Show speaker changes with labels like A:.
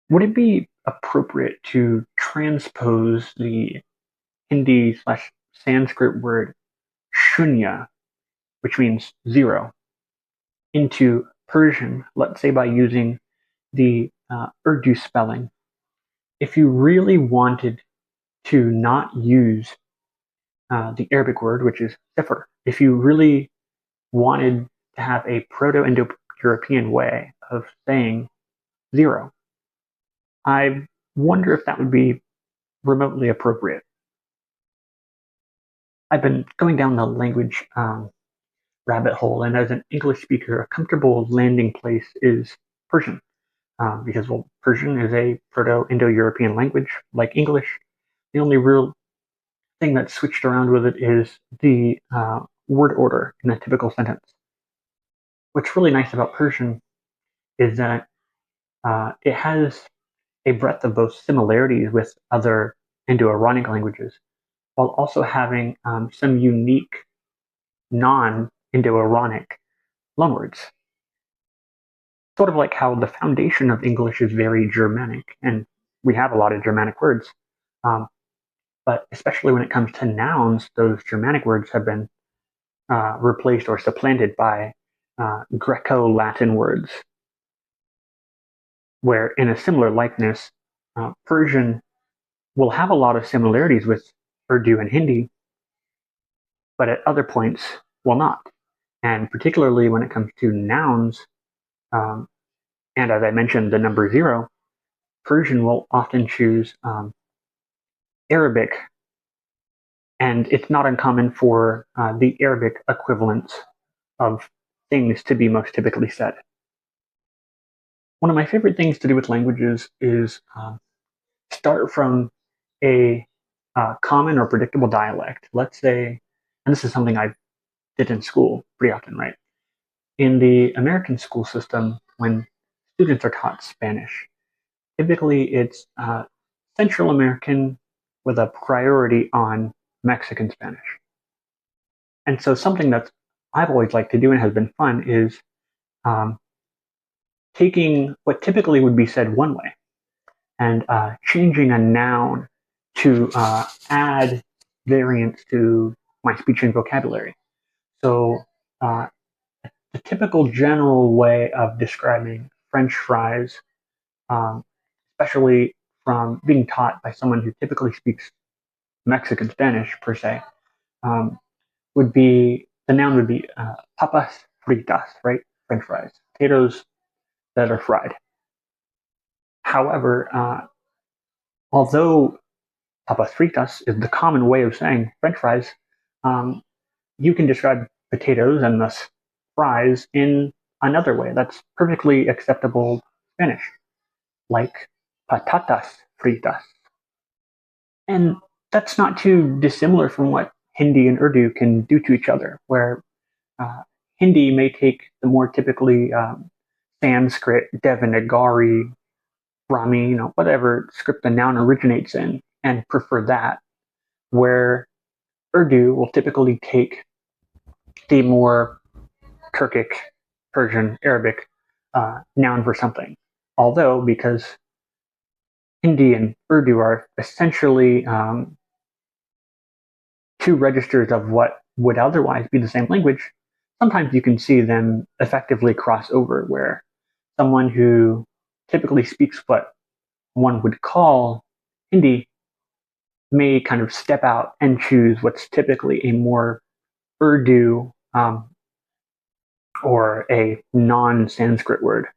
A: would it be appropriate to transpose the Hindi slash Sanskrit word shunya, which means zero, into Persian, let's say by using the Urdu spelling? If you really wanted to not use the Arabic word, which is sifr, if you really wanted to have a Proto Indo European way of saying zero, I wonder if that would be remotely appropriate. I've been going down the language rabbit hole, and as an English speaker, a comfortable landing place is Persian, because, well, Persian is a Proto Indo European language like English. The only real thing that's switched around with it is the word order in a typical sentence. What's really nice about Persian is that it has a breadth of both similarities with other Indo-Iranic languages, while also having some unique non-Indo-Iranic loanwords. Sort of like how the foundation of English is very Germanic, and we have a lot of Germanic words. Um, but especially when it comes to nouns, those Germanic words have been replaced or supplanted by Greco-Latin words, where in a similar likeness, Persian will have a lot of similarities with Urdu and Hindi, but at other points will not. And particularly when it comes to nouns, um, and as I mentioned, the number zero, Persian will often choose Arabic, and it's not uncommon for the Arabic equivalents of things to be most typically said. One of my favorite things to do with languages is start from a common or predictable dialect. Let's say, and this is something I did in school pretty often, right? In the American school system, when students are taught Spanish, typically it's Central American with a priority on Mexican Spanish. And so something that I've always liked to do and has been fun is um, taking what typically would be said one way and changing a noun to add variance to my speech and vocabulary. So uh, the typical general way of describing French fries, um, especially from being taught by someone who typically speaks Mexican Spanish per se, um, would be the noun would be papas fritas, right? French fries, potatoes that are fried. However, although papas fritas is the common way of saying French fries, um, you can describe potatoes and thus fries in another way that's perfectly acceptable Spanish, like patatas fritas. And that's not too dissimilar from what Hindi and Urdu can do to each other, where uh, Hindi may take the more typically Sanskrit, Devanagari, Brahmi, whatever script the noun originates in, and prefer that, where Urdu will typically take the more Turkic, Persian, Arabic noun for something. Although, because Hindi and Urdu are essentially two registers of what would otherwise be the same language, sometimes you can see them effectively cross over, where someone who typically speaks what one would call Hindi may kind of step out and choose what's typically a more Urdu or a non Sanskrit word.